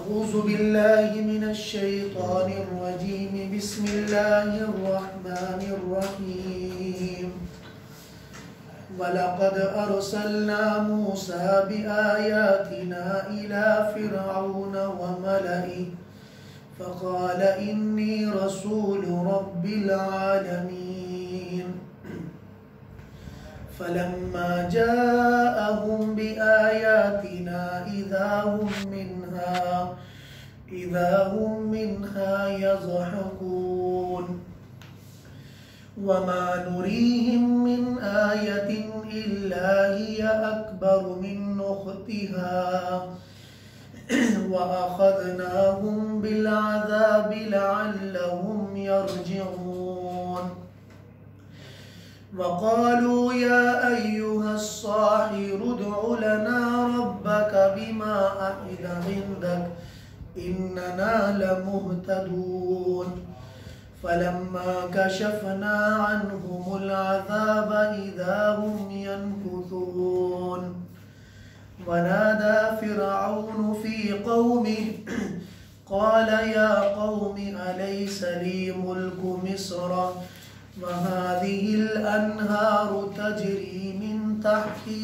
अऊज़ु बिल्लाहि मिनश शैतानिर रजीम बिस्मिल्लाहिर रहमानिर रहीम वलक़द अर्सलना मूसा बिआयातिना इला फ़िरऔन व मलइहि फ़क़ाल इन्नी रसूलु रब्बिल आलमीन फ़लम्मा जाअहुम बिआयातिना इज़ा हुम मिन्हा यज़हकून वमा नुरीहिम मिन आयतिन इल्ला हिया अकबरु मिन उख्तिहा वअख़ज़नाहुम बिलअज़ाबि लअल्लहुम यरजिऊन वक़ालू या अय्युहस्साहिरु उद्उ लना रब्बक बिमा अहिद इंदक इन्नना लमुहतदून फलम्मा कशफना अन्हुमुल अज़ाब इज़ा हुम यनकुसून वनादा फ़िरऔन फ़ी क़ौमिहि क़ाल या क़ौमि अलैस ली मुल्कु मिस्र वहाज़िहिल अन्हारु तजरी मिन तहती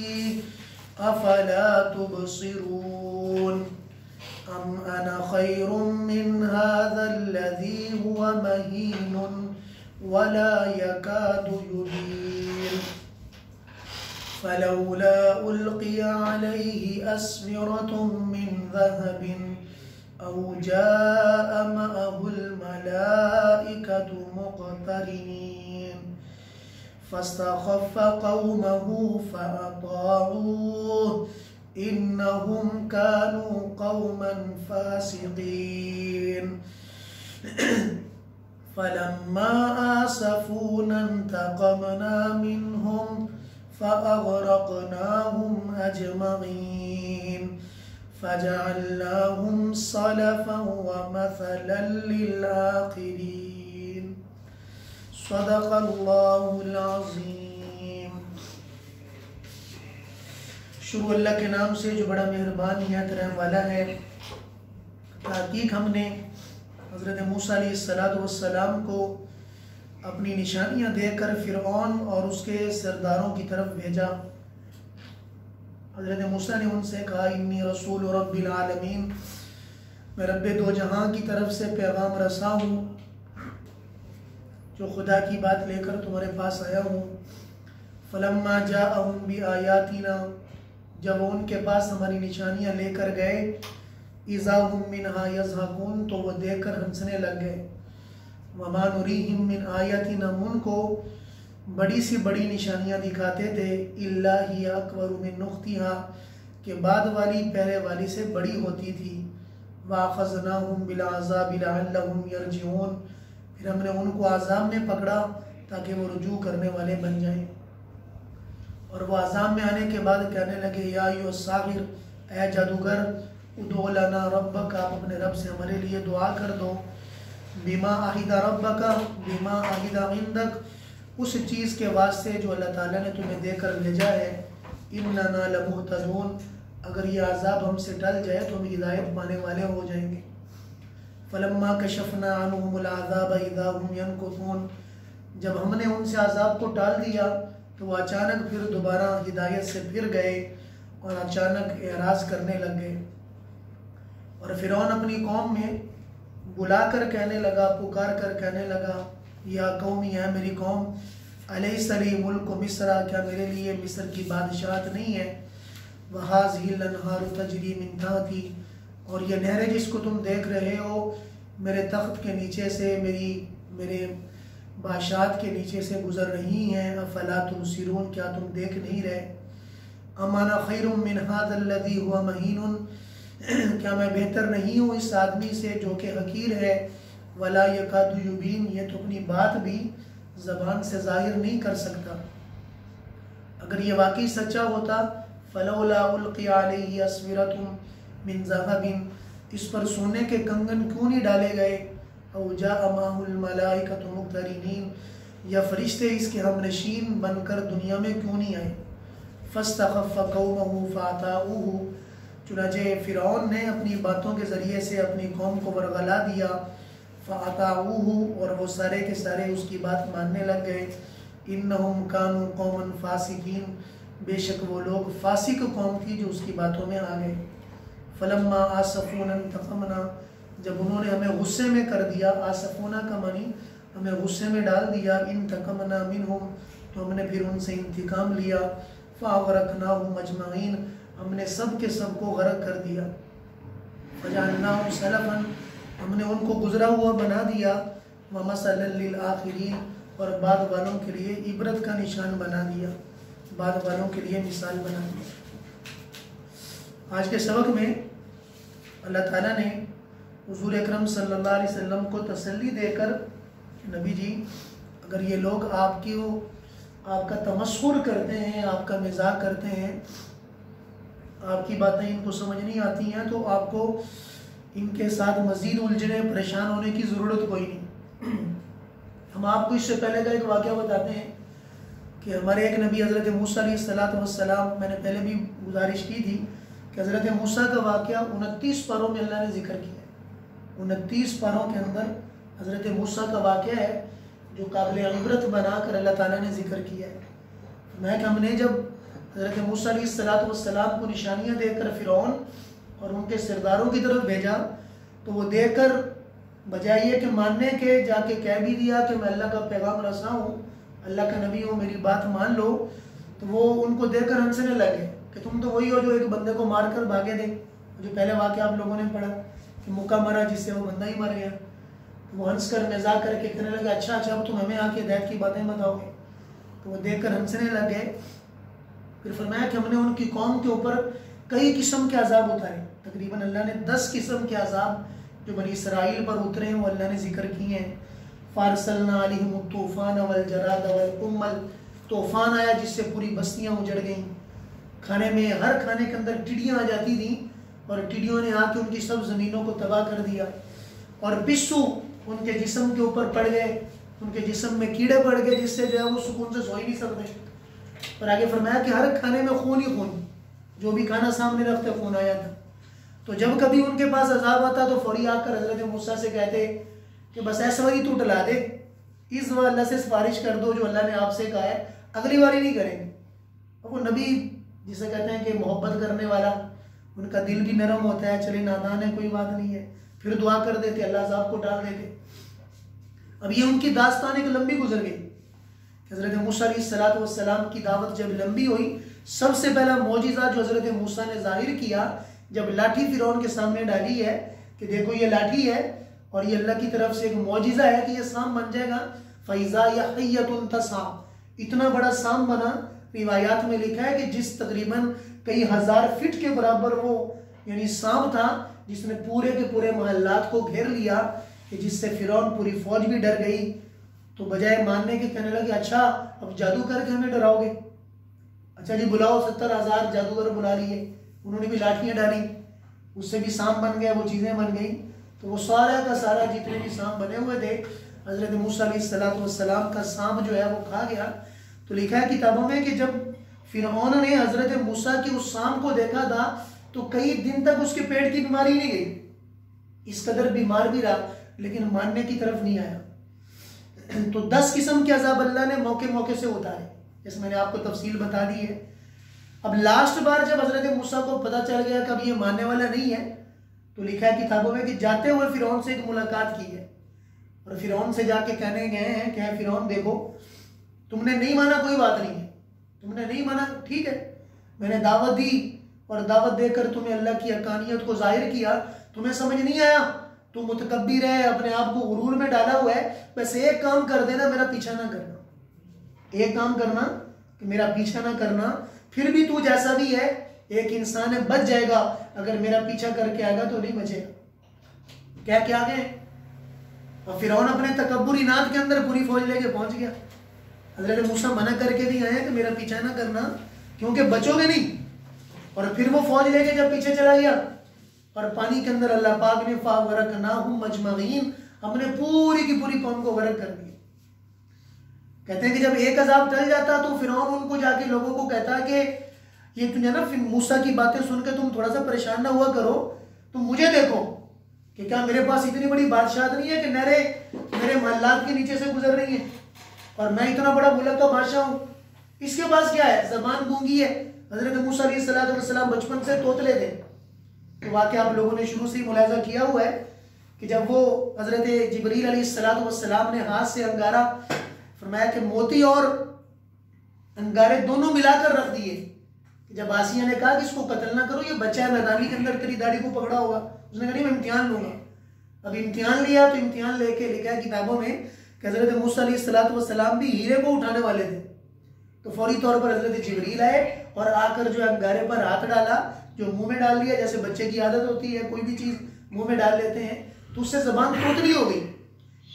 अफ़ला तुबसिरून अम अना खैरुम मिन हाज़ल्लज़ी हुवा महीनुन वला यकादु युबीन फलौला उल्क़िया अलैहि अस्विरतुम मिन ज़हबिन औ जाअ मअहुल मलाइकतु मुक़तरिनीन फ़स्तख़फ़्फ़ क़ौमहु फ़अताऊह इन्नहुम कानू क़ौमन फ़ासिक़ीन फ़लम्मा आसफ़ूना इंतक़मना मिनहुम फ़अग़रक़नाहुम अजमईन फ़जअलनाहुम सलफ़न व मसलन लिल आख़िरीन सदक़ल्लाहुल अज़ीम। शुरू अल्लाह के नाम से जो बड़ा मेहरबान निहायत रहम वाला है। ताकीक हमने हज़रत मूसा अलैहिस्सलाम को अपनी निशानियाँ देकर फ़िरऔन और उसके सरदारों की तरफ भेजा। हज़रत मूसा ने उनसे कहा इन्नी रसूल रब्बिल आलमीन, मैं रब्बे दो जहां की तरफ से पैगाम रसा हूँ, जो खुदा की बात लेकर तुम्हारे पास आया हूँ। फलम्मा जाअहुम बिआयातिना, जब उनके पास हमारी निशानियाँ लेकर गए, इज़ा हुम मिन्हा यज़हकून, तो वह देखकर हंसने लग गए। वमा नुरीहिम मिन आयतिन, हम उनको बड़ी सी बड़ी निशानियाँ दिखाते थे, इल्ला हिया अकबरु मिन उख्तिहा, के बाद वाली पहले वाली से बड़ी होती थी। वअख़ज़नाहुम बिलअज़ाबि लअल्लहुम यरजिऊन, फिर हमने उनको अज़ाब में पकड़ा ताकि वो रुजू करने वाले बन जाएं। और वह अज़ाब में आने के बाद कहने लगे या अय्युहस्साहिर, ऐ जादूगर, उद्उ लना रब्बक, आप अपने रब से हमारे लिए दुआ कर दो। बिमा अहिद रब्बक, बिमा अहिद इंदक, उस चीज़ के वास्ते जो अल्लाह ताला ने तुम्हें देकर भेजा है। इन्नना लमुहतदून, अगर ये अज़ाब हमसे टल जाए तो हम हिदायत पाने वाले हो जाएंगे। फलम्मा कशफना अन्हुमुल अज़ाब इज़ा हुम यनकुसून, जब हमने उनसे अज़ाब को टाल दिया तो वो अचानक फिर दोबारा हिदायत से फिर गए और अचानक एराज़ करने लग गए। और फ़िरऔन अपनी कौम में बुलाकर कहने लगा, पुकार कर कहने लगा, या कौमी, है मेरी कौम, अलैसा ली मुल्कु मिस्र, क्या मेरे लिए मिस्र की बादशाहत नहीं है। वहाज़िहिल अन्हारु तजरी मिन तहती, और ये नहरें जिसको तुम देख रहे हो मेरे तख्त के नीचे से, मेरे बादशाहत के नीचे से गुजर रही हैं। अफ़ला तुबसिरून, क्या तुम देख नहीं रहे। अमाना खैरुम मिन हाज़ल्लज़ी हुवा महीनुन, क्या मैं बेहतर नहीं हूँ इस आदमी से जो कि हकीर है। वला यकादु युबीन, ये तो अपनी बात भी ज़बान से ज़ाहिर नहीं कर सकता। अगर ये वाकई सच्चा होता, फलौला उल्क़िया अलैहि अस्विरतुम मिन ज़हबिन, इस पर सोने के कंगन क्यों नहीं डाले गए। औ जाअ मअहुल मलाइकतु मुक़तरिनीन, या फरिश्ते इसके हमनशीन बनकर दुनिया में क्यों नहीं आए। फ़स्तख़फ़्फ़ क़ौमहु फ़अताऊहु, चुनाचे फ़िरौन ने अपनी बातों के ज़रिए से अपनी कौम को वरगला दिया। फ़अताऊहु, और वो सारे के सारे उसकी बात मानने लग गए। इन्नहुम कानू कौमन फासिकीन, बेशक वो लोग फासिक कौम थी जो उसकी बातों में आ गए। फलम्मा आसफूना इंतक़मना, जब उन्होंने हमें गुस्से में कर दिया, आसफूना का मानी हमें गुस्से में डाल दिया, इंतक़मना मिनहुम, तो हमने फिर उनसे इंतकाम लिया। फ़अग़रक़नाहुम अजमईन, हमने सब के सब को गर्क कर दिया। फ़जअलनाहुम सलफ़न, हमने उनको गुजरा हुआ बना दिया। व मसलन लिल आखिरीन, और बाद वालों के लिए इबरत का निशान बना दिया, बाद वालों के लिए मिसाल बना दिया। आज के सबक में अल्लाह ताला ने हुज़ूर अकरम सल्लल्लाहु अलैहि वसल्लम को तसल्ली देकर, नबी जी अगर ये लोग आपका तमस्खुर करते हैं, आपका मजाक करते हैं, आपकी बातें इनको समझ नहीं आती हैं, तो आपको इनके साथ मज़ीद उलझने परेशान होने की ज़रूरत कोई नहीं। हम आपको इससे पहले का एक वाक़या बताते हैं कि हमारे एक नबी हज़रत मूसा अलैहिस्सलाम, मैंने पहले भी गुजारिश की थी कि हज़रत मूसा का वाक़या 29 पारों में अल्लाह ने ज़िक्र किया है। 29 पारों के अंदर हज़रत मूसा का वाक़या है जो काबिल इबरत बनाकर अल्लाह ताला ने ज़िक्र किया है। मैं कि हमने जब हज़रत मूसा अलैहिस्सलाम को निशानियाँ देकर फ़िरौन और उनके सरदारों की तरफ भेजा, तो वो देखकर बजाय ये कि मानने के जाके कह भी दिया कि मैं अल्लाह का पैगाम रसा हूँ, अल्लाह का नबी हूँ, मेरी बात मान लो, तो वो उनको देखकर हंसने लगे कि तुम तो वही हो जो एक बंदे को मार कर भागे थे। जो पहले वाक़या आप लोगों ने पढ़ा कि मुक्का मरा जिससे वो बंदा ही मर गया। तो वो हंस कर मजाक करके कहने लगे अच्छा अब तुम हमें आके हिदायत की बातें बताओगे। तो वो देख कर हंसने लग गए। फिर फरमाया कि हमने उनकी कौम के ऊपर कई किस्म के अजाब उतारे। तकरीबन अल्लाह ने 10 किस्म के अजाब जो बनी इसराइल पर उतरे हैं वो अल्लाह ने जिक्र किए हैं। फारसलना अलैहिम तूफ़ान वल जराद वल कुम्मल, तूफ़ान आया जिससे पूरी बस्तियाँ उजड़ गईं। खाने में हर खाने के अंदर टिड्डियाँ आ जाती थी और टिड्डियों ने आके उनकी सब ज़मीनों को तबाह कर दिया। और पिस्सू उनके जिस्म के ऊपर पड़ गए, उनके जिस्म में कीड़े पड़ गए जिससे जो है वो सुकून से सो ही नहीं सकते। और आगे फरमाया कि हर खाने में खून ही खून, जो भी खाना सामने रखते खून आया था। तो जब कभी उनके पास अजाब आता तो फौरी आकर हज़रत मूसा से कहते कि बस ऐसा वही तू टला दे, इस बार अल्लाह से सिफारिश कर दो जो अल्लाह ने आपसे कहा है, अगली बारी नहीं करेंगे। और वो नबी जिसे कहते हैं कि मोहब्बत करने वाला, उनका दिल भी नरम होता है, चले नादान है कोई बात नहीं है, फिर दुआ कर देते, अल्लाह अजाब को डाल देते। अब ये उनकी दास्तान एक लंबी गुजर गई। हज़रत मूसा अलैहिस्सलाम की दावत जब लंबी हुई, सबसे पहला मौजिज़ा जो हज़रत मूसा ने जाहिर किया, जब लाठी फ़िरौन के सामने डाली है कि देखो ये लाठी है और ये अल्लाह की तरफ से एक मौजिज़ा है कि ये सांप बन जाएगा। फ़ैज़ा यहय्यतुन तसा, इतना बड़ा सांप बना। रिवायात में लिखा है कि जिस तकरीबन कई हज़ार फीट के बराबर वो यानी सांप था, जिसने पूरे के पूरे महल्लात को घेर लिया, कि जिससे फ़िरौन पूरी फौज भी डर गई। तो बजाय मानने के कहने लगे अच्छा अब जादू करके हमें डराओगे, अच्छा जी बुलाओ, 70,000 जादूगर बुला लिए। उन्होंने भी लाठियाँ डाली, उससे भी सांप बन गया, वो चीज़ें बन गई। तो वो सारा का सारा जितने भी सांप बने हुए थे, हज़रत मूसा अलैहिस्सलाम का सांप जो है वो खा गया। तो लिखा है किताबों में कि जब फ़िरौन ने हज़रत मूसा की उस सांप को देखा था तो कई दिन तक उसके पेट की बीमारी नहीं गई, इस कदर बीमार भी रहा, लेकिन मानने की तरफ नहीं आया। तो 10 किस्म के अज़ाब अल्लाह ने मौके मौके से उतारे, जैसे मैंने आपको तफसील बता दी है। अब लास्ट बार जब हज़रत मूसा को पता चल गया कि अब ये मानने वाला नहीं है, तो लिखा है किताबों में कि जाते हुए फ़िरौन से एक मुलाकात की है और फ़िरौन से जाके कहने गए हैं कि फ़िरौन देखो तुमने नहीं माना, कोई बात नहीं है, तुमने नहीं माना ठीक है, मैंने दावत दी और दावत देकर तुम्हें अल्लाह की हक़ानियत को जाहिर किया, तुम्हें समझ नहीं आया, तुम मुतकब्बिर है, अपने आप को गुरूर में डाला हुआ है। बस एक काम कर देना, मेरा पीछा ना करना, एक काम करना कि मेरा पीछा ना करना, फिर भी तू जैसा भी है एक इंसान है, बच जाएगा, अगर मेरा पीछा करके आएगा तो नहीं बचेगा। क्या क्या गए और फ़िरौन अपने तकब्बुर इनाद के अंदर पूरी फौज लेके पहुंच गया। हज़रत मूसा मना करके भी आए कि मेरा पीछा ना करना क्योंकि बचोगे नहीं। और फिर वो फौज लेके जब पीछे चला गया और पानी के अंदर अल्लाह पाक ने फ़अग़रक़नाहुम अजमईन, हमने पूरी की पूरी कौम को गर्क कर दिया। कहते हैं कि जब एक अजाब टल जाता तो फ़िरौन उनको जाके लोगों को कहता कि ये तुझे ना फिर मूसा की बातें सुन के तुम थोड़ा सा परेशान ना हुआ करो, तुम मुझे देखो कि क्या मेरे पास इतनी बड़ी बादशाह नहीं है कि नहरें मेरे महल्लात के नीचे से गुजर रही हैं और मैं इतना बड़ा मुल्क का बादशाह हूँ। इसके पास क्या है, जबान गूंगी है। हजरत मूसा अलैहिस्सलाम बचपन से तोतले थे। तो वाकई आप लोगों ने शुरू से ही मुलाजा किया हुआ है कि जब वो हजरत जिब्रील अलैहिस्सलाम ने हाथ से अंगारा फरमाया कि मोती और अंगारे दोनों मिलाकर रख दिए, जब आसिया ने कहा कि इसको कत्ल ना करो, ये बच्चा है, मैदानी के अंदर तेरी दाढ़ी को पकड़ा होगा, उसने कहा नहीं मैं इम्तिहान लूंगा। अब इम्तिहान लिया तो इम्तिहान लेके लिखा है किताबों में कि हजरत मूसा अलैहिस्सलाम भी हीरे को उठाने वाले थे। तो फौरी तौर पर हजरत जिब्रील आए और आकर जो अंगारे पर हाथ डाला, जो मुंह में डाल लिया, जैसे बच्चे की आदत होती है कोई भी चीज मुंह में डाल लेते हैं, तो उससे जबान तोतली हो गई।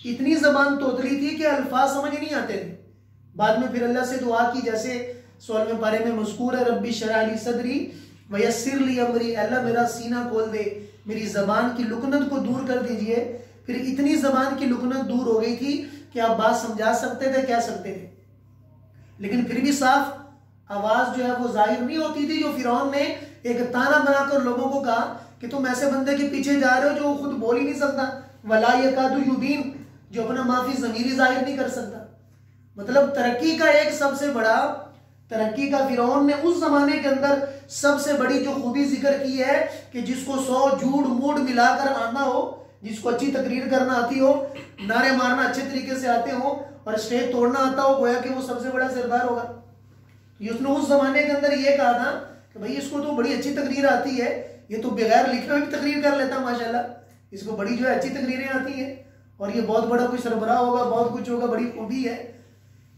इतनी जबान तोतली थी कि अल्फाज समझ नहीं आते थे। बाद में फिर अल्लाह से दुआ की, जैसे 16वें पारे में मज़कूर है, रब्बी शरह ली सदरी वयस्सिर ली अमरी, अल्लाह मेरा सीना खोल दे, मेरी जबान की लुकनत को दूर कर दीजिए। फिर इतनी जबान की लुकनत दूर हो गई थी कि आप बात समझा सकते थे, कह सकते थे, लेकिन फिर भी साफ आवाज जो है वो जाहिर नहीं होती थी। जो फिरौन ने एक ताना बनाकर लोगों को कहा कि तुम ऐसे बंदे के पीछे जा रहे हो जो खुद बोल ही नहीं सकता, वला यकादु युबीन, जो अपना माफी ज़मीरी जाहिर नहीं कर सकता। मतलब तरक्की का एक सबसे बड़ा, तरक्की का फिरौन ने उस जमाने के अंदर सबसे बड़ी जो खूबी जिक्र की है कि जिसको 100 झूठ मूठ मिलाकर आना हो, जिसको अच्छी तकरीर करना आती हो, नारे मारना अच्छे तरीके से आते हो और स्टेज तोड़ना आता हो, गोया कि वो सबसे बड़ा सरदार होगा। तो उसने उस जमाने के अंदर ये कहा था कि भाई इसको तो बड़ी अच्छी तकरीर आती है, ये तो बगैर लिखे हुए भी तकरीर कर लेता माशाल्लाह, इसको बड़ी जो है अच्छी तकरीरें आती है और ये बहुत बड़ा कोई सरबराह होगा, बहुत कुछ होगा, बड़ी खूबी है।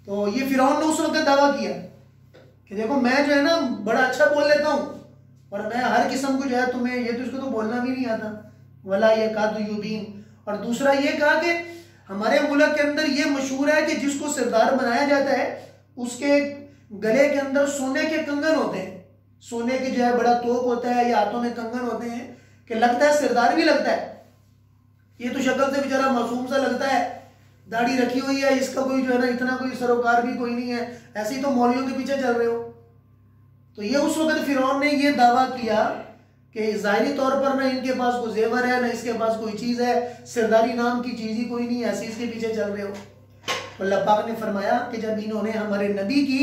तो ये फिरौन ने उस वक्त दावा किया कि देखो मैं जो है ना बड़ा अच्छा बोल लेता हूँ और मैं हर किस्म को जो है तुम्हें, ये तो इसको तो बोलना भी नहीं आता, वला यकादु युबीन। और दूसरा ये कहा कि हमारे मुल्क के अंदर ये मशहूर है कि जिसको सरदार बनाया जाता है उसके गले के अंदर सोने के कंगन होते हैं, सोने के जो है बड़ा तोक होता है या हाथों में कंगन होते हैं कि लगता है सरदार भी लगता है। ये तो शक्ल से बेचारा मासूम सा लगता है, दाढ़ी रखी हुई है, इसका कोई जो है ना इतना कोई सरोकार भी कोई नहीं है, ऐसे ही तो मौलवियों के पीछे चल रहे हो। तो ये उस वक्त फिरौन ने ये दावा किया कि जाहिरी तौर पर ना इनके पास कोई जेवर है, ना इसके पास कोई चीज है, सरदारी नाम की चीज ही कोई नहीं है, ऐसे इसके पीछे चल रहे हो। अल्लाह पाक ने फरमाया कि जब इन्होंने हमारे नबी की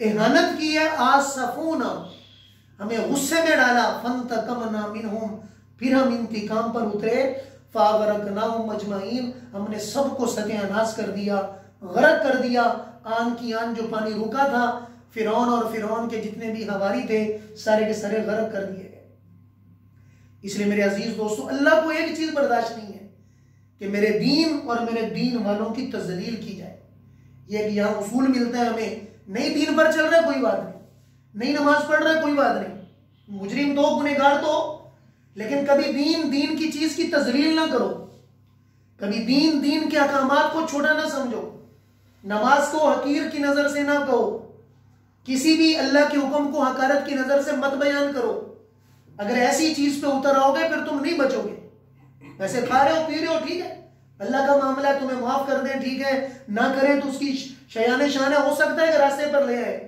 इहानत की है, आसफूना, हमें गुस्से में डाला, फंतकमना मिनहुम, फिर हम इंतकाम पर उतरे, फागरकनाहुम अजमाइन, हमने सबको सत्यानाश कर दिया, गरक कर दिया। आन की आन जो पानी रुका था, फिरौन और फिरौन के जितने भी हवारी थे सारे के सारे गरक कर दिए गए। इसलिए मेरे अजीज दोस्तों, अल्लाह को एक चीज बर्दाश्त नहीं है कि मेरे दीन और मेरे दीन वालों की तजलील की जाए। ये यहाँ उसूल मिलता है हमें, नहीं दीन पर चल रहा है कोई बात नहीं, नहीं नमाज पढ़ रहा है कोई बात नहीं, मुजरिम तो गुनहगार तो, लेकिन कभी दीन की चीज की तजलील ना करो, कभी दीन के अहकामात को छोटा ना समझो, नमाज को हकीर की नजर से ना कहो, किसी भी अल्लाह के हुक्म को हकारत की नजर से मत बयान करो। अगर ऐसी चीज पे उतर आओगे फिर तुम नहीं बचोगे। वैसे खा रहे हो पी रहे हो, ठीक है, अल्लाह का मामला है, तुम्हें माफ कर दें, ठीक है, ना करें तो उसकी शयान शान हो सकता है कि रास्ते पर ले आए,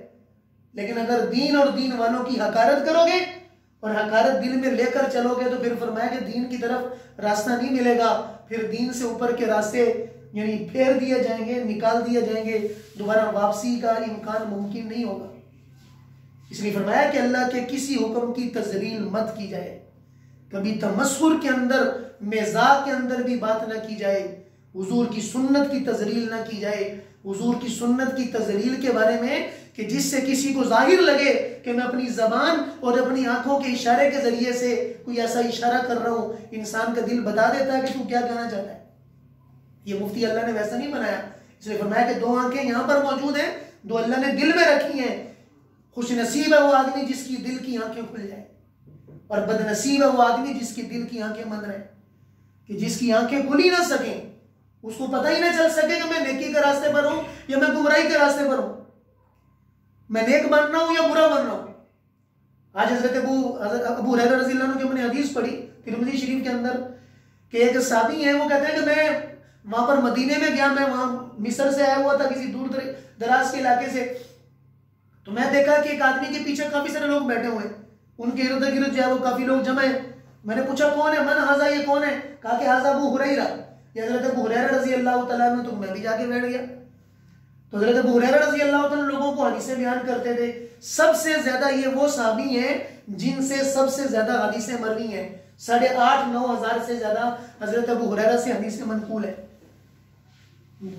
लेकिन अगर दीन और दीन वालों की हकारत करोगे और हकारत दिल में लेकर चलोगे तो फिर फरमाया कि दीन की तरफ रास्ता नहीं मिलेगा, फिर दीन से ऊपर के रास्ते यानी फेर दिए जाएंगे, निकाल दिए जाएंगे, दोबारा वापसी का इम्कान मुमकिन नहीं होगा। इसलिए फरमाया कि अल्लाह के किसी हुक्म की तजलील मत की जाए, कभी तमस्खुर के अंदर, मजाक के अंदर भी बात ना की जाए, हुजूर की सुन्नत की तजलील ना की जाए। हुजूर की सुन्नत की तजलील के बारे में कि जिससे किसी को जाहिर लगे कि मैं अपनी जबान और अपनी आंखों के इशारे के जरिए से कोई ऐसा इशारा कर रहा हूं, इंसान का दिल बता देता है कि तू क्या कहना चाहता है। ये मुफ्ती अल्लाह ने वैसा नहीं बनाया, इसलिए फरमाया कि दो आंखें यहां पर मौजूद हैं, दो अल्लाह ने दिल में रखी हैं। खुश नसीब है वो आदमी जिसकी दिल की आंखें खुल जाए, और बदनसीब है वो आदमी जिसकी दिल की आंखें बंद रहे, कि जिसकी आंखें खुल ही ना सके, उसको पता ही ना चल सके कि मैं नेकी के रास्ते पर हूं या मैं गुमराही के रास्ते पर हूं, मैं नेक बन रहा हूं या बुरा बन रहा हूं। आज हजरत अबू हुरैरा रज़ी अल्लाह अन्हु की हमने हदीस पढ़ी तिरमिज़ी शरीफ के अंदर कि एक साहबी है, वो कहते हैं कि मैं वहां पर मदीने में गया, मैं वहां मिस्र से आया हुआ था किसी दूर दराज के इलाके से, तो मैं देखा कि एक आदमी के पीछे काफी सारे लोग बैठे हुए हैं, उनके इर्द गिर्द जो है वो काफी लोग जमा है। मैंने पूछा कौन है, मन हाजा, ये कौन है? कहा कि हाजा अबू हुरैरा, ये हजरत अबू हुरैरा रजी अल्लाह तआला अन्हु। तो मैं भी जाके बैठ गया। तो हजरत अबू हुरैरा रजी अल्लाह तआला लोगों को हदीसें बयान करते थे। सबसे ज्यादा ये वो सहाबी हैं जिनसे सबसे ज्यादा हदीसें मरवी हैं। 8,500-9 हजार से ज्यादा हजरत अबू हुरैरा से हदीसें मनकूल है।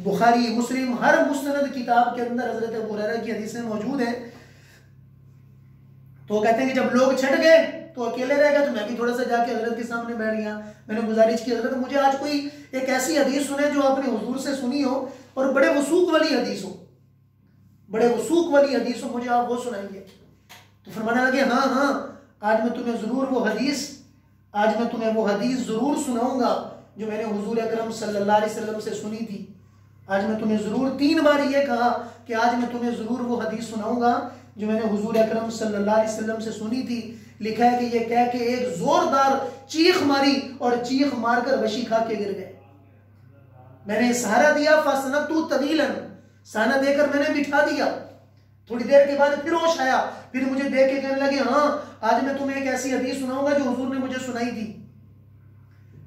बुखारी, मुस्लिम, हर मुस्नद किताब के अंदर हजरत अबू हुरैरा की हदीसें मौजूद हैं। तो कहते हैं कि जब लोग छट गए तो अकेले रह गए, तो मैं भी थोड़ा सा जाके हजरत के सामने बैठ गया। मैंने गुजारिश की, हजरत मुझे आज कोई एक ऐसी हदीस सुने जो आपने हुजूर से सुनी हो और बड़े वसूक वाली हदीस हो, बड़े वसूक वाली हदीस हो, मुझे आप वो सुनाइए। तो फरमाने लगे हाँ हाँ, आज मैं तुम्हें जरूर वो हदीस जरूर सुनाऊंगा जो मैंने हुजूर अकरम सल्लल्लाहु अलैहि वसल्लम से सुनी थी। आज मैं तुम्हें जरूर, 3 बार ये कहा कि आज मैं तुम्हें जरूर वो हदीस सुनाऊंगा जो मैंने हुजूर अकरम सल्लल्लाहु अलैहि वसल्लम से सुनी थी। लिखा है कि ये कह के एक जोरदार चीख मारी और चीख मारकर वशी खा के गिर गए। मैंने सहारा दिया, फसनतु तवीलन, सहारा देकर मैंने बिठा दिया। थोड़ी देर के बाद फिर होश आया, फिर मुझे देख के कहने लगे हाँ आज मैं तुम्हें एक ऐसी हदीस सुनाऊंगा जो हुजूर ने मुझे सुनाई थी।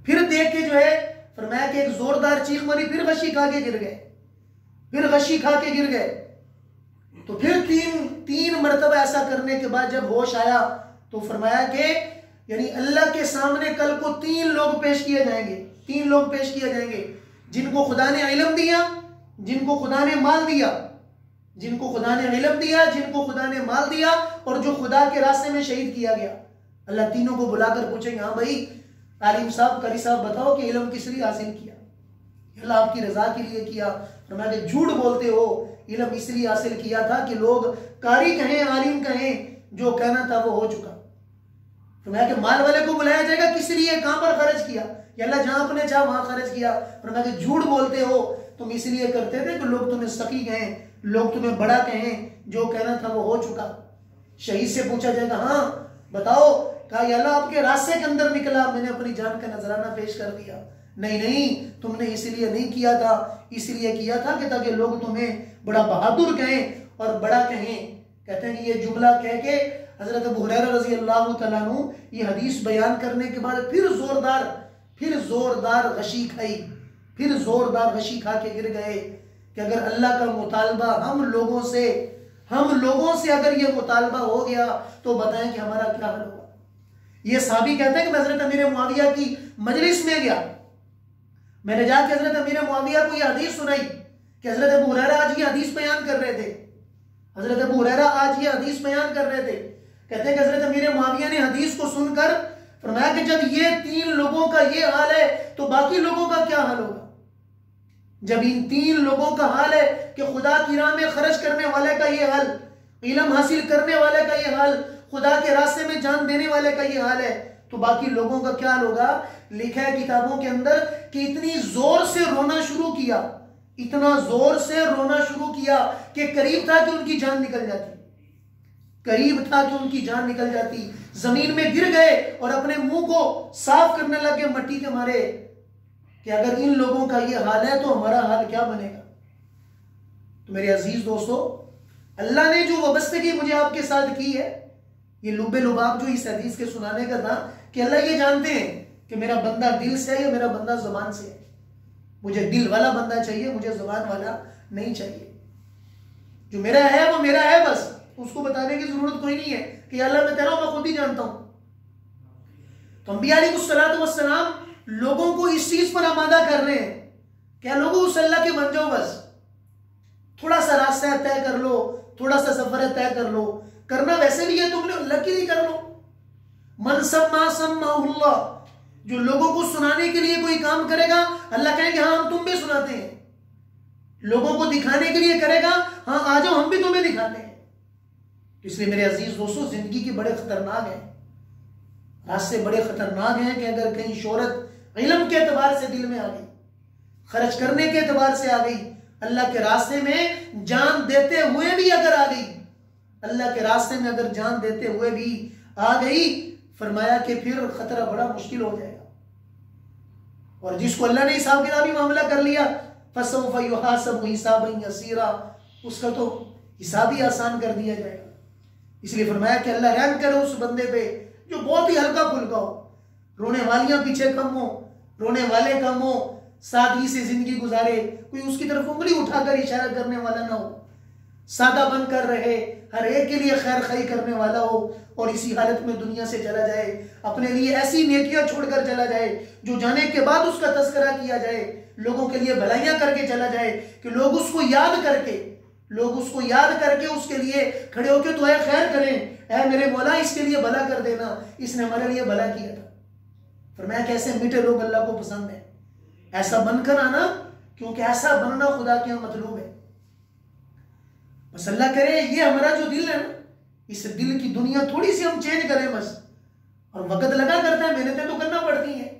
फिर देख के जो है फरमाया कि एक जोरदार चीख मारी, फिर गशी खा के गिर गए, फिर गशी खा के गिर गए। तो फिर तीन मरतबा ऐसा करने के बाद जब होश आया तो फरमाया कि यानी अल्लाह के सामने कल को 3 लोग पेश किए जाएंगे, 3 लोग पेश किए जाएंगे जिनको खुदा ने इल्म दिया, जिनको खुदा ने माल दिया, जिनको खुदा ने इल्म दिया, जिनको खुदा ने माल दिया और जो खुदा के रास्ते में शहीद किया गया। अल्लाह तीनों को बुलाकर पूछेंगे हाँ भाई आलिम साहब, कारी साहब बताओ कि इल्म किस लिए हासिल किया? अल्लाह आपकी रजा के लिए किया। फरमाया कि झूठ बोलते हो, इल्म इसलिए हासिल किया था कि लोग कारी कहें, आलिम कहें, जो कहना था वो हो चुका। फरमाया कि माल वाले को बुलाया जाएगा, किस लिए, कहां पर खर्च किया? अल्लाह जहां अपने चाह वहां खर्च किया। फरमाया कि झूठ बोलते हो, तुम इसलिए करते थे कि लोग तुम्हें सकी कहें, लोग तुम्हें बड़ा कहें, जो कहना था वो हो चुका। शहीद से पूछा जाएगा हाँ बताओ, कहा अल्लाह आपके रास्ते के अंदर निकला, मैंने अपनी जान का नजराना पेश कर दिया। नहीं नहीं, तुमने इसलिए नहीं किया था, इसलिए किया था कि ताकि लोग तुम्हें बड़ा बहादुर कहें और बड़ा कहें। कहते हैं कि ये जुमला कह के हजरत अबू हुरैरा रजी अल्लाह तआला अन्हु ये हदीस बयान करने के बाद फिर जोरदार गशी खाई, फिर जोरदार गशी खा के गिर गए कि अगर अल्लाह का मुतालबा हम लोगों से अगर ये मुतालबा हो गया तो बताएं कि हमारा क्या हाल होगा। ये साहबी कहते हैं कि मैं हजरत अमीर मुआविया की मजलिस में गया, मैंने जाके हजरत अमीर मुआविया को ये हदीस सुनाई कि हजरत अबू हुरैरा आज ये हदीस बयान कर रहे थे, हजरत अबू हुरैरा आज ये हदीस बयान कर रहे थे। कहते हैं कि हजरत अमीर मुआविया ने हदीस को सुनकर फरमाया कि जब ये 3 लोगों का ये हाल है तो बाकी लोगों का क्या हाल होगा? जब इन 3 लोगों का हाल है कि खुदा की राह में खर्च करने वाले का ये हाल, इल्म हासिल करने वाले का ये हाल, खुदा के रास्ते में जान देने वाले का ये हाल है, तो बाकी लोगों का क्या हाल होगा? लिखा है किताबों के अंदर कि इतनी जोर से रोना शुरू किया, इतना जोर से रोना शुरू किया कि करीब था कि उनकी जान निकल जाती, करीब था कि उनकी जान निकल जाती। जमीन में गिर गए और अपने मुंह को साफ करने लगे मट्टी के मारे कि अगर इन लोगों का ये हाल है तो हमारा हाल क्या बनेगा। तो मेरे अजीज दोस्तों, अल्लाह ने जो वाबस्तगी मुझे आपके साथ की है, ये लुब्बे लुबाब जो इस हदीस के सुनाने का था कि अल्लाह ये जानते हैं कि मेरा बंदा दिल से है या मेरा बंदा जुबान से है। मुझे दिल वाला बंदा चाहिए, मुझे जुबान वाला नहीं चाहिए। जो मेरा है वो मेरा है, बस उसको बताने की जरूरत कोई नहीं है कि अल्लाह मैं तेरा हूं, मैं खुद ही जानता हूं। तो अंबिया अलैहिस्सलातु वस्सलाम लोगों को इस चीज पर आमादा कर रहे हैं, क्या लोगों उस अल्लाह के बन जाओ, बस थोड़ा सा रास्ता तय कर लो, थोड़ा सा सफर तय कर लो, करना वैसे भी है तुमने अल्लाह के लिए कर लो। मन सम्मा सम्माहुल्लाह, जो लोगों को सुनाने के लिए कोई काम करेगा अल्लाह कहेंगे हाँ हम तुम भी सुनाते हैं, लोगों को दिखाने के लिए करेगा हाँ आ जाओ हम भी तुम्हें दिखाते हैं। इसलिए मेरे अजीज दोस्तों, जिंदगी के बड़े खतरनाक हैं, रास्ते बड़े खतरनाक हैं कि अगर कहीं शोहरत इल्म के एतबार से दिल में आ गई, खर्च करने के एतबार से आ गई, अल्लाह के रास्ते में जान देते हुए भी अगर आ गई, अल्लाह के रास्ते में अगर जान देते हुए भी आ गई, फरमाया कि फिर खतरा बड़ा मुश्किल हो जाएगा। और जिसको अल्लाह ने हिसाब किताबी मामला कर लिया, फसौफ युहासबु हिसाबन यसीरा, उसका तो हिसाब ही आसान कर दिया जाएगा। इसलिए फरमाया कि अल्लाह रहम करे उस बंदे पे जो बहुत ही हल्का फुल्का हो, रोने वालियां पीछे कम हो, रोने वाले कम हो, सादगी से जिंदगी गुजारे, कोई उसकी तरफ उंगली उठाकर इशारा करने वाला ना हो, सादा बनकर रहे, हर एक के लिए खैर खाई करने वाला हो और इसी हालत में दुनिया से चला जाए, अपने लिए ऐसी नेकियां छोड़कर चला जाए जो जाने के बाद उसका तस्करा किया जाए, लोगों के लिए भलाइयां करके चला जाए कि लोग उसको याद करके उसके लिए खड़े होकर दुआ खैर करें, ऐ मेरे मौला इसके लिए भला कर देना, इसने हमारे लिए भला किया था। फरमाया कैसे मीठे लोग अल्लाह को पसंद है, ऐसा बनकर आना, क्योंकि ऐसा बनना खुदा के यहाँ मतलूब है। बस अल्लाह करे ये हमारा जो दिल है ना, इस दिल की दुनिया थोड़ी सी हम चेंज करें बस, और वक्त लगा करता है, मेहनतें तो करना पड़ती हैं,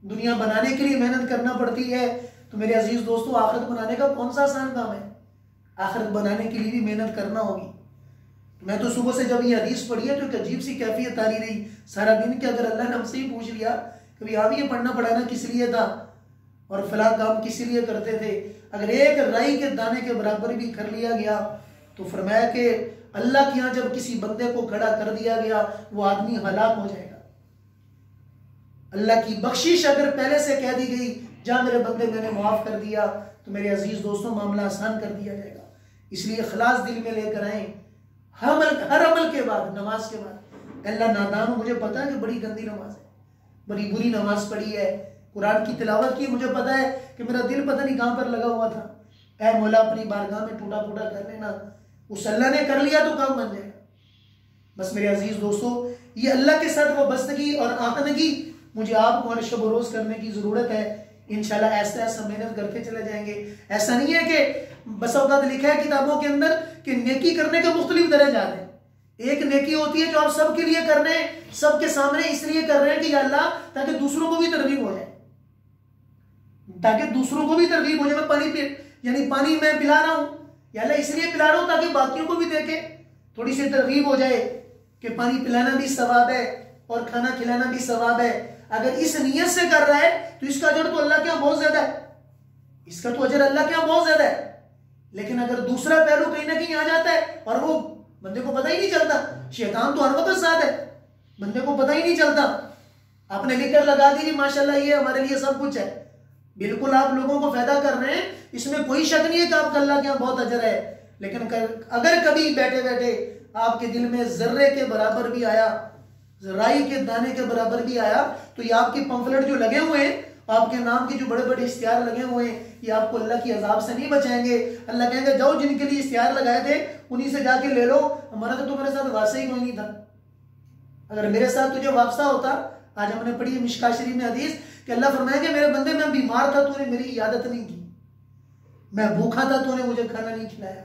दुनिया बनाने के लिए मेहनत करना पड़ती है। तो मेरे अजीज दोस्तों, आखिरत बनाने का कौन सा आसान काम है? आखिरत बनाने के लिए भी मेहनत करना होगी। मैं तो सुबह से जब ये हदीस पढ़ी है तो एक अजीब सी कैफियत आ रही सारा दिन कि अगर अल्लाह ने हमसे ही पूछ लिया कभी आप ये पढ़ना पढ़ाना किस लिए था और फला काम किस लिए करते थे, अगर एक राई के दाने के बराबर भी कर लिया गया तो फरमाया कि अल्लाह के यहाँ जब किसी बंदे को खड़ा कर दिया गया वो आदमी हलाक हो जाएगा। अल्लाह की बख्शिश अगर पहले से कह दी गई जा मेरे बंदे मैंने माफ कर दिया, तो मेरे अजीज दोस्तों मामला आसान कर दिया जाएगा। इसलिए खलास दिल में लेकर आए, हर अमल के बाद, नमाज के बाद, अल्लाह नादान हूं, मुझे पता है कि बड़ी गंदी नमाज है, बड़ी बुरी नमाज पढ़ी है, कुरान की तिलावत की, मुझे पता है कि मेरा दिल पता नहीं कहां पर लगा हुआ था, ऐ मौला अपनी बारगाह में टूटा फूटा कर लेना, उस अल्लाह ने कर लिया तो काम बन जाएगा। बस मेरे अजीज दोस्तों, ये अल्लाह के साथ वाबस्तगी और आखनगी मुझे आपको हर शब रोज करने की जरूरत है। इंशाल्लाह ऐसा ऐसा मेहनत करते चले जाएंगे। ऐसा नहीं है कि बस औकात लिखा है किताबों के अंदर कि नेकी करने के मुख्तलिफ दर्जात हैं। एक नेकी होती है जो आप सबके लिए कर रहे हैं, सबके सामने इसलिए कर रहे हैं कि या अल्लाह ताकि दूसरों को भी तरगीब हो जाए, ताकि दूसरों को भी तरगीब हो जाए। मैं पानी मैं पिला रहा हूं, या अल्लाह इसलिए पिला रहा हूं ताकि बाकियों को भी देखे, थोड़ी सी तरगीब हो जाए कि पानी पिलाना भी सवाब है और खाना खिलाना भी सवाब है। अगर इस नियत से कर रहा है तो इसका अजर तो अल्लाह के यहाँ बहुत ज्यादा है, इसका तो अजर अल्लाह के यहाँ बहुत ज्यादा है। लेकिन अगर दूसरा पहलू कहीं ना कहीं आ जाता है और वो बंदे को पता ही नहीं चलता, शैतान तो हर वक्त साथ है, बंदे को पता ही नहीं चलता, आपने लिखकर लगा दी माशाल्लाह ये हमारे लिए सब कुछ है, बिल्कुल आप लोगों को फायदा कर रहे हैं, इसमें कोई शक नहीं है कि आपका अल्लाह के यहाँ बहुत अजर है। लेकिन अगर कभी बैठे बैठे आपके दिल में जर्रे के बराबर भी आया, राई के दाने के बराबर भी आया, तो ये आपके पंफलेट जो लगे हुए हैं, आपके नाम के जो बड़े बड़े इश्तिहार लगे हुए हैं, ये आपको अल्लाह की अजाब से नहीं बचाएंगे। अल्लाह कहेंगे जाओ जिनके लिए इश्तिहार लगाए थे उन्हीं से जाके ले लो, हमारा तो तुम्हारे साथ वास्ता ही कोई नहीं था, अगर मेरे साथ तुझे वापसा होता। आज हमने पढ़ी है मिशका शरीफ में हदीस कि अल्लाह फरमाया कि मेरे बंदे मैं बीमार था, तूने मेरी इयादत नहीं की, मैं भूखा था, तूने मुझे खाना नहीं खिलाया।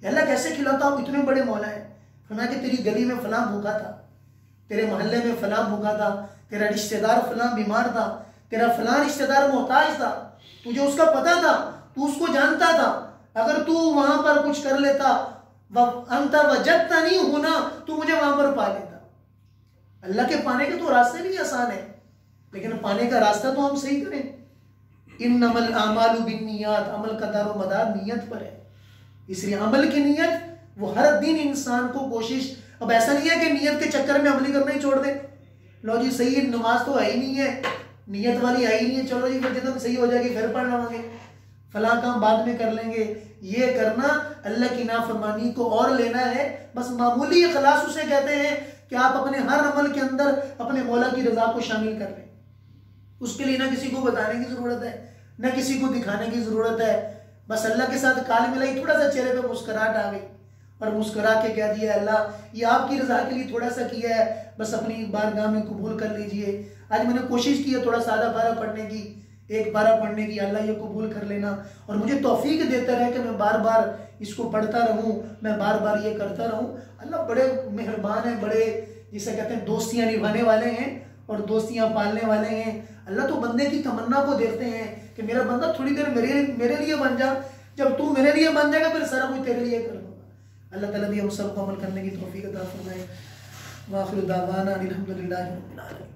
अल्लाह कैसे खिलाता, आप इतने बड़े मौला है। फरमाया कि तेरी गली में फलां भूखा था, तेरे मोहल्ले में फलां भूखा था, तेरा रिश्तेदार फलां बीमार था, तेरा फलां रिश्तेदार मोहताज था, तुझे उसका पता था, तू उसको जानता था, अगर तू वहां पर कुछ कर लेता अंता वजदता नहीं होना, तू मुझे वहां पर पा लेता। अल्लाह के पाने के तो रास्ते भी आसान है, लेकिन पाने का रास्ता तो हम सही करें। इन्नमल आमालु बिन्नियात, अमल का दारो मदार नियत पर है, इसलिए अमल की नियत वो हर दिन इंसान को कोशिश। अब ऐसा नहीं है कि नियत के चक्कर में अमली करना ही छोड़ दे, लो जी सही नमाज तो है ही नहीं है, नियत वाली है ही नहीं है, चलो जी फिर जब सही हो जाएगी फिर पढ़ लवांगे, फला काम बाद में कर लेंगे। ये करना अल्लाह की नाफरमानी को और लेना है, बस मामूली इखलास उसे कहते हैं कि आप अपने हर अमल के अंदर अपने मौला की रजा को शामिल कर लें। उसके लिए ना किसी को बताने की जरूरत है, ना किसी को दिखाने की जरूरत है, बस अल्लाह के साथ काल मिलाई, थोड़ा सा चेहरे पे मुस्कुराहट आ गई और मुस्कुरा के कह दिया अल्लाह ये आपकी रजा के लिए थोड़ा सा किया है, बस अपनी बारगाह में कबूल कर लीजिए। आज मैंने कोशिश की है थोड़ा सा आधा पारा पढ़ने की, एक पारा पढ़ने की, अल्लाह ये कबूल कर लेना और मुझे तौफीक देता रहे कि मैं बार बार इसको पढ़ता रहूं, मैं बार बार ये करता रहूं। अल्लाह बड़े मेहरबान है, बड़े जिसे कहते हैं दोस्तियां निभाने वाले हैं और दोस्तियां पालने वाले हैं। अल्लाह तो बंदे की तमन्ना को देखते हैं कि मेरा बंदा थोड़ी देर मेरे लिए बन जा, जब तू मेरे लिए बन जाएगा फिर सारा कुछ तेरे लिए कर दूंगा। अल्लाह ताला भी हम सबको अमल करने की तौफीक अता फरमाए। वाखिर दावाना अनिल हम्दुलिल्लाहि रब्बिल आलमीन।